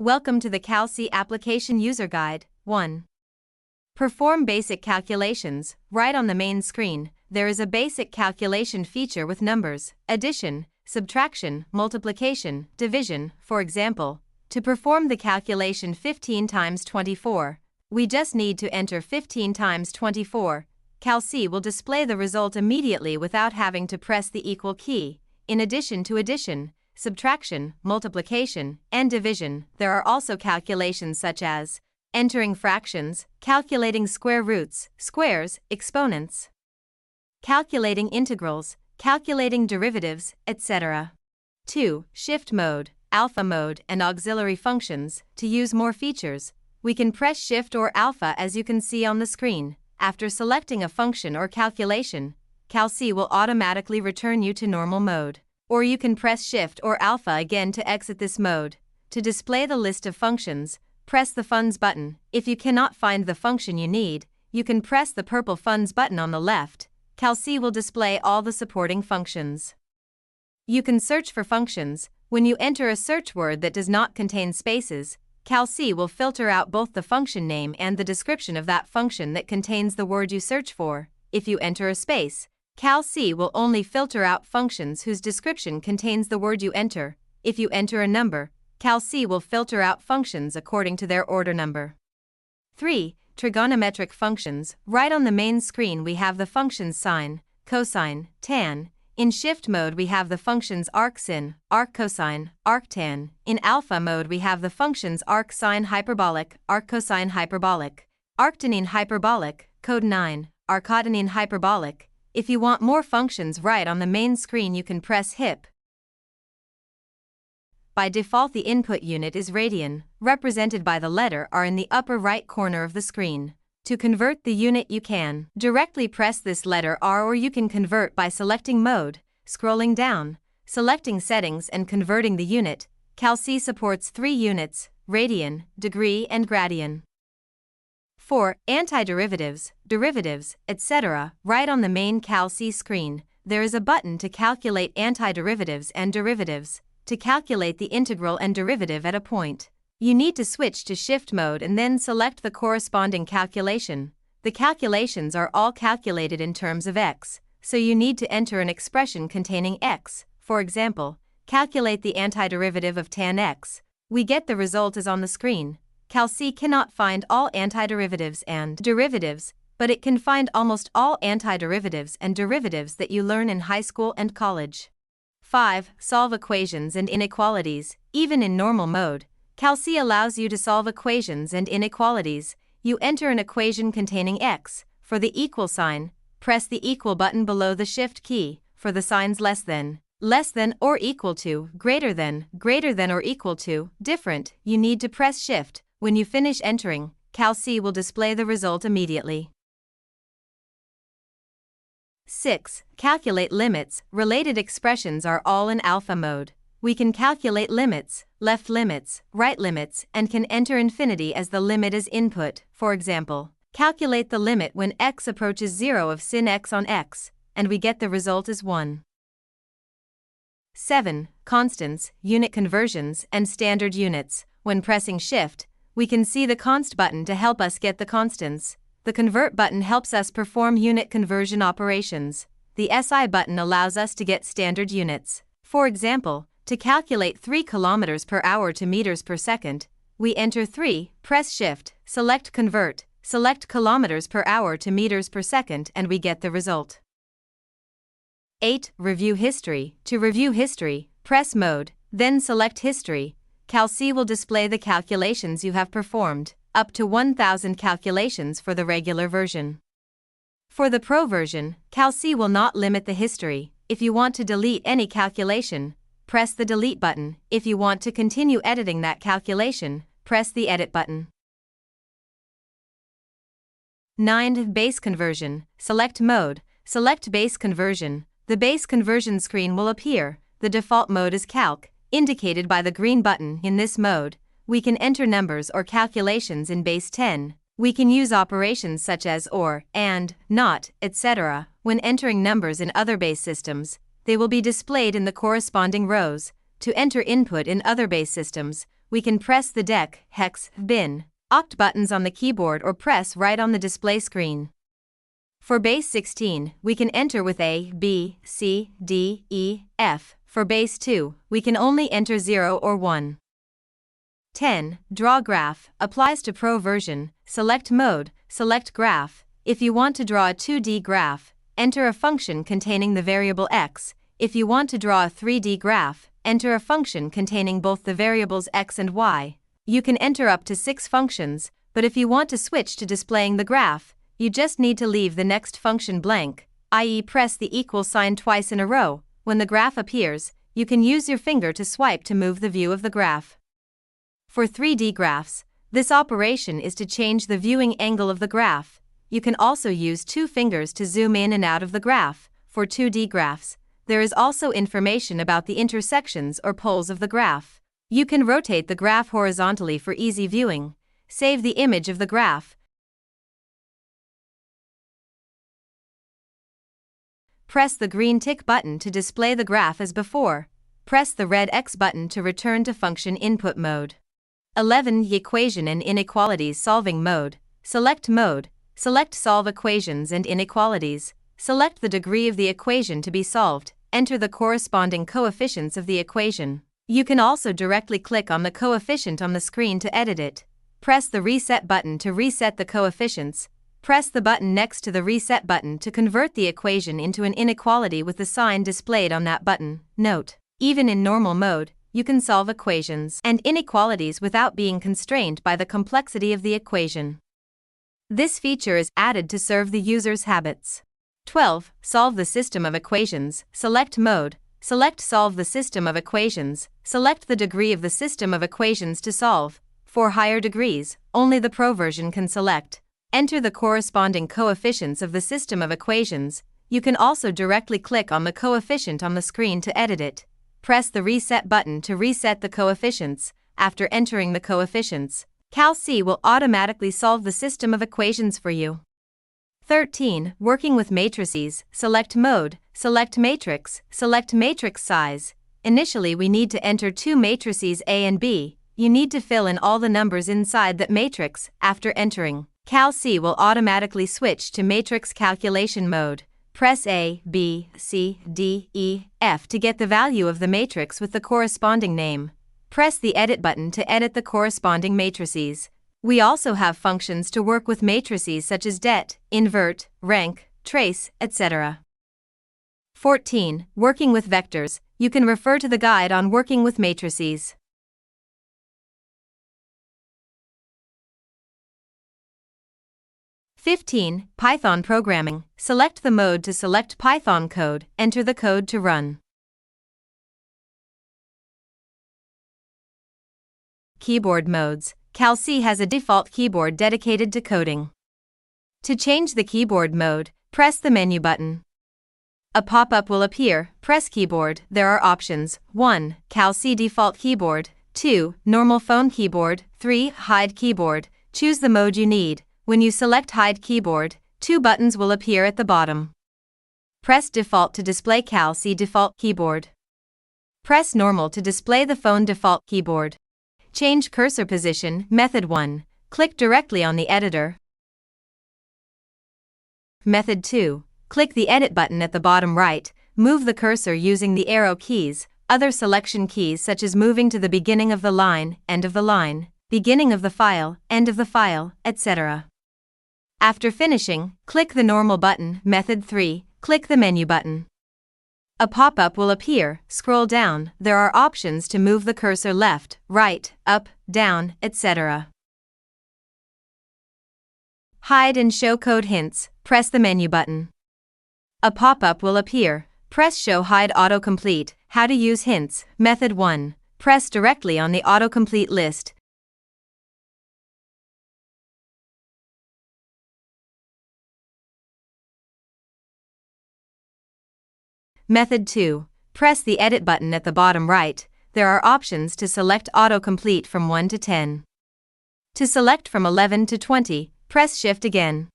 Welcome to the CalC Application User Guide. 1. Perform basic calculations. Right on the main screen, there is a basic calculation feature with numbers, addition, subtraction, multiplication, division. For example, to perform the calculation 15 times 24, we just need to enter 15 times 24. CalC will display the result immediately without having to press the equal key. In addition to addition, subtraction, multiplication, and division, there are also calculations such as entering fractions, calculating square roots, squares, exponents, calculating integrals, calculating derivatives, etc. 2. Shift mode, alpha mode, and auxiliary functions. To use more features, we can press Shift or Alpha as you can see on the screen. After selecting a function or calculation, CalC will automatically return you to normal mode. Or you can press Shift or Alpha again to exit this mode. To display the list of functions, press the Funds button. If you cannot find the function you need, you can press the purple Funds button on the left. CalC will display all the supporting functions. You can search for functions. When you enter a search word that does not contain spaces, CalC will filter out both the function name and the description of that function that contains the word you search for. If you enter a space, CalC will only filter out functions whose description contains the word you enter. If you enter a number, CalC will filter out functions according to their order number. 3. Trigonometric functions. Right on the main screen we have the functions sine, cosine, tan. In shift mode we have the functions arcsine, arccosine, arctan. In alpha mode we have the functions arcsine hyperbolic, arccosine hyperbolic, arctanine hyperbolic, cotanine, arccotanine hyperbolic. If you want more functions right on the main screen you can press HIP. By default the input unit is radian, represented by the letter R in the upper right corner of the screen. To convert the unit you can directly press this letter R, or you can convert by selecting mode, scrolling down, selecting settings and converting the unit. CalC supports 3 units, radian, degree and gradian. 4. Antiderivatives, derivatives, etc. Right on the main CalC screen, there is a button to calculate antiderivatives and derivatives. To calculate the integral and derivative at a point, you need to switch to shift mode and then select the corresponding calculation. The calculations are all calculated in terms of x, so you need to enter an expression containing x. For example, calculate the antiderivative of tan x. We get the result as on the screen. CalC cannot find all antiderivatives and derivatives, but it can find almost all antiderivatives and derivatives that you learn in high school and college. 5. Solve equations and inequalities. Even in normal mode, CalC allows you to solve equations and inequalities. You enter an equation containing x. For the equal sign, press the equal button below the shift key. For the signs less than or equal to, greater than or equal to, different, you need to press shift. When you finish entering, CalC will display the result immediately. 6. Calculate limits. Related expressions are all in alpha mode. We can calculate limits, left limits, right limits, and can enter infinity as the limit as input. For example, calculate the limit when x approaches 0 of sin x on x, and we get the result as 1. 7. Constants, unit conversions, and standard units. When pressing shift, we can see the const button to help us get the constants. The convert button helps us perform unit conversion operations. The SI button allows us to get standard units. For example, to calculate 3 km per hour to meters per second, we enter 3, press shift, select convert, select kilometers per hour to meters per second, and we get the result. 8. Review history. To review history, press mode, then select history. CalC will display the calculations you have performed, up to 1,000 calculations for the regular version. For the Pro version, CalC will not limit the history. If you want to delete any calculation, press the delete button. If you want to continue editing that calculation, press the edit button. 9. Base conversion. Select mode, select base conversion. The base conversion screen will appear. The default mode is calc, indicated by the green button. In this mode, we can enter numbers or calculations in base 10. We can use operations such as or, and, not, etc. When entering numbers in other base systems, they will be displayed in the corresponding rows. To enter input in other base systems, we can press the dec, hex, bin, oct buttons on the keyboard or press right on the display screen. For base 16, we can enter with A, B, C, D, E, F. For base 2, we can only enter 0 or 1. 10. Draw graph, applies to Pro version, select mode, select graph. If you want to draw a 2D graph, enter a function containing the variable x. If you want to draw a 3D graph, enter a function containing both the variables x and y. You can enter up to 6 functions, but if you want to switch to displaying the graph, you just need to leave the next function blank, i.e. press the equal sign twice in a row. When the graph appears, you can use your finger to swipe to move the view of the graph. For 3D graphs, this operation is to change the viewing angle of the graph. You can also use 2 fingers to zoom in and out of the graph. For 2D graphs, there is also information about the intersections or poles of the graph. You can rotate the graph horizontally for easy viewing. Save the image of the graph. Press the green tick button to display the graph as before. Press the red X button to return to function input mode. 11. Equation and inequalities solving mode. Select mode. Select solve equations and inequalities. Select the degree of the equation to be solved. Enter the corresponding coefficients of the equation. You can also directly click on the coefficient on the screen to edit it. Press the reset button to reset the coefficients. Press the button next to the reset button to convert the equation into an inequality with the sign displayed on that button. Note: even in normal mode, you can solve equations and inequalities without being constrained by the complexity of the equation. This feature is added to serve the user's habits. 12. Solve the system of equations. Select mode. Select solve the system of equations. Select the degree of the system of equations to solve. For higher degrees, only the Pro version can select. Enter the corresponding coefficients of the system of equations. You can also directly click on the coefficient on the screen to edit it. Press the reset button to reset the coefficients. After entering the coefficients, CalC will automatically solve the system of equations for you. 13. Working with matrices. Select mode, select matrix size. Initially we need to enter 2 matrices A and B. You need to fill in all the numbers inside that matrix. After entering, CalC will automatically switch to matrix calculation mode. Press A, B, C, D, E, F to get the value of the matrix with the corresponding name. Press the edit button to edit the corresponding matrices. We also have functions to work with matrices such as det, invert, rank, trace, etc. 14. Working with vectors. You can refer to the guide on working with matrices. 15. Python programming. Select the mode to select Python code. Enter the code to run. Keyboard modes. CalC has a default keyboard dedicated to coding. To change the keyboard mode, press the menu button. A pop-up will appear. Press keyboard. There are options. 1. CalC default keyboard. 2. Normal phone keyboard. 3. Hide keyboard. Choose the mode you need. When you select Hide Keyboard, 2 buttons will appear at the bottom. Press Default to display CalC default keyboard. Press Normal to display the phone default keyboard. Change cursor position. Method 1. Click directly on the editor. Method 2. Click the Edit button at the bottom right. Move the cursor using the arrow keys. Other selection keys such as moving to the beginning of the line, end of the line, beginning of the file, end of the file, etc. After finishing, click the Normal button. Method 3. Click the Menu button. A pop-up will appear. Scroll down. There are options to move the cursor left, right, up, down, etc. Hide and show code hints. Press the Menu button. A pop-up will appear. Press Show Hide Autocomplete. How to use hints. Method 1. Press directly on the autocomplete list. Method 2. Press the Edit button at the bottom right. There are options to select autocomplete from 1 to 10. To select from 11 to 20, press Shift again.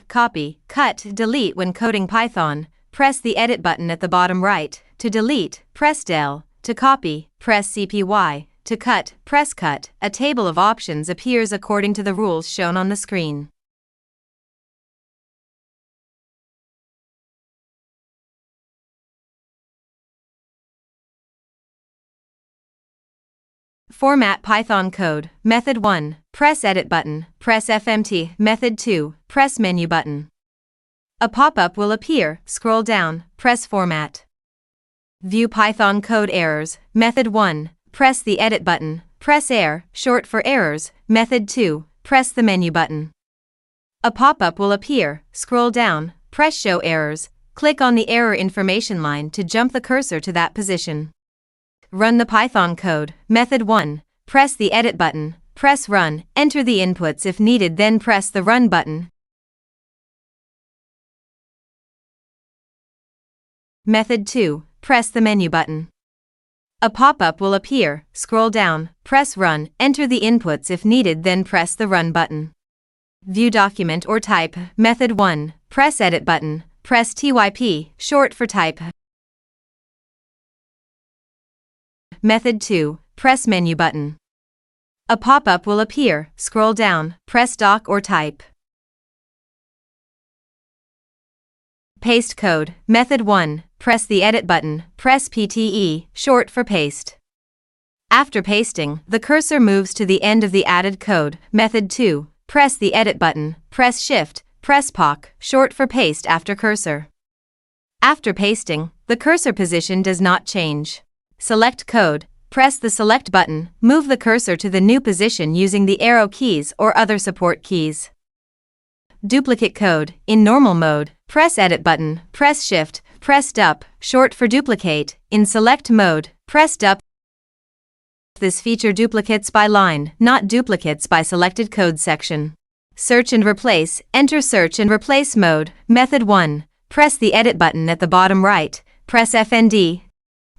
Copy, cut, delete. When coding Python, press the Edit button at the bottom right. To delete, press Del. To copy, press CPY. To cut, press Cut. A table of options appears according to the rules shown on the screen. Format Python code. Method 1. Press Edit button. Press FMT. Method 2. Press Menu button. A pop-up will appear. Scroll down. Press Format. View Python code errors. Method 1. Press the Edit button. Press Error, short for errors. Method 2. Press the Menu button. A pop-up will appear. Scroll down. Press Show Errors. Click on the error information line to jump the cursor to that position. Run the Python code. Method 1. Press the Edit button. Press Run. Enter the inputs if needed, then press the Run button. Method 2. Press the Menu button. A pop-up will appear. Scroll down. Press Run. Enter the inputs if needed, then press the Run button. View document or type. Method 1. Press Edit button. Press TYP, short for type. Method 2. Press Menu button. A pop-up will appear. Scroll down. Press Doc or type. Paste code. Method 1. Press the Edit button. Press PTE, short for paste. After pasting, the cursor moves to the end of the added code. Method 2. Press the Edit button. Press Shift. Press POC, short for paste after cursor. After pasting, the cursor position does not change. Select code. Press the Select button. Move the cursor to the new position using the arrow keys or other support keys. Duplicate code. In normal mode, press Edit button. Press Shift. Press DUP, short for duplicate. In select mode, press DUP. This feature duplicates by line, not duplicates by selected code section. Search and replace. Enter search and replace mode. Method 1. Press the Edit button at the bottom right. Press FND.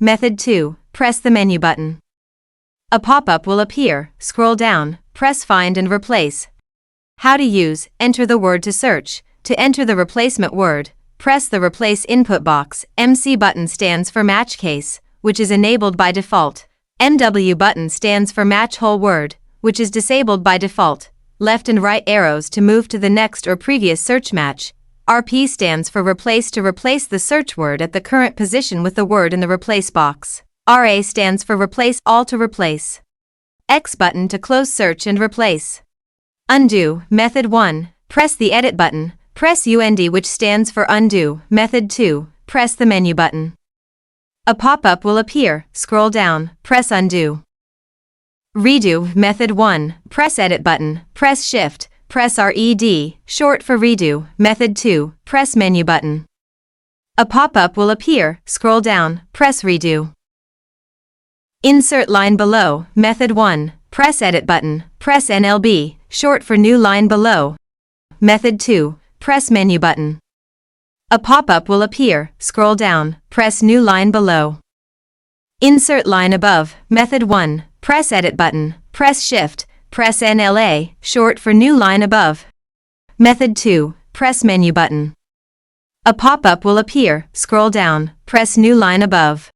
Method 2. Press the Menu button. A pop-up will appear. Scroll down. Press Find and Replace. How to use. Enter the word to search. To enter the replacement word, press the Replace input box. MC button stands for Match Case, which is enabled by default. MW button stands for Match Whole Word, which is disabled by default. Left and right arrows to move to the next or previous search match. RP stands for Replace, to replace the search word at the current position with the word in the replace box. RA stands for Replace All, to replace. X button to close search and replace. Undo. Method 1. Press the Edit button. Press UND, which stands for Undo. Method 2. Press the Menu button. A pop-up will appear. Scroll down. Press Undo. Redo. Method 1. Press Edit button. Press Shift. Press RED, short for Redo. Method 2. Press Menu button. A pop-up will appear. Scroll down. Press Redo. Insert line below. Method 1. Press Edit button. Press NLB, short for New Line Below. Method 2. Press Menu button. A pop-up will appear. Scroll down. Press New Line Below. Insert line above. Method 1. Press Edit button. Press Shift. Press NLA, short for New Line Above. Method 2. Press Menu button. A pop-up will appear. Scroll down. Press New Line Above.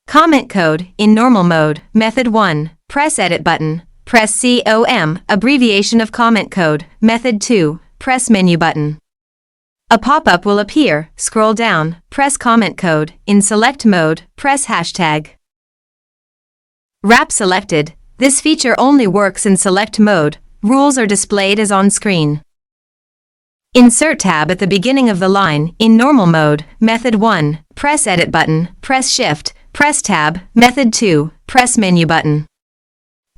Comment code. In normal mode. Method 1. Press Edit button. Press COM, abbreviation of comment code. Method 2. Press Menu button. A pop-up will appear. Scroll down. Press comment code. In select mode, press hashtag. Wrap selected. This feature only works in select mode. Rules are displayed as on screen. Insert tab at the beginning of the line. In normal mode. Method 1. Press Edit button. Press Shift. Press Tab. Method 2. Press Menu button.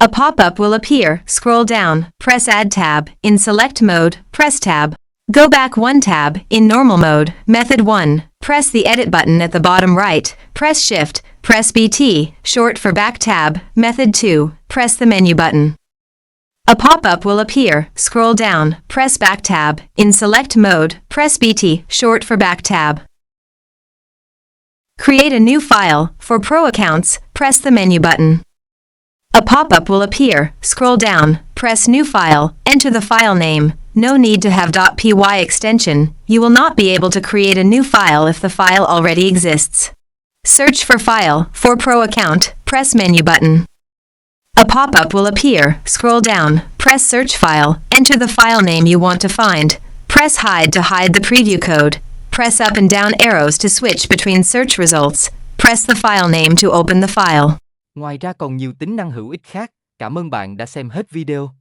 A pop-up will appear. Scroll down. Press Add tab. In select mode, press Tab. Go back one tab. In normal mode. Method 1. Press the Edit button at the bottom right. Press Shift. Press BT, short for Back tab. Method 2. Press the Menu button. A pop-up will appear. Scroll down. Press Back tab. In select mode, press BT, short for Back tab. Create a new file. For Pro accounts, press the Menu button. A pop-up will appear. Scroll down. Press New File. Enter the file name. No need to have .py extension. You will not be able to create a new file if the file already exists. Search for file. For Pro account, press Menu button. A pop-up will appear. Scroll down, press Search File, enter the file name you want to find. Press Hide to hide the preview code. Press up and down arrows to switch between search results. Press the file name to open the file. Ngoài ra còn nhiều tính năng hữu ích khác. Cảm ơn bạn đã xem hết video.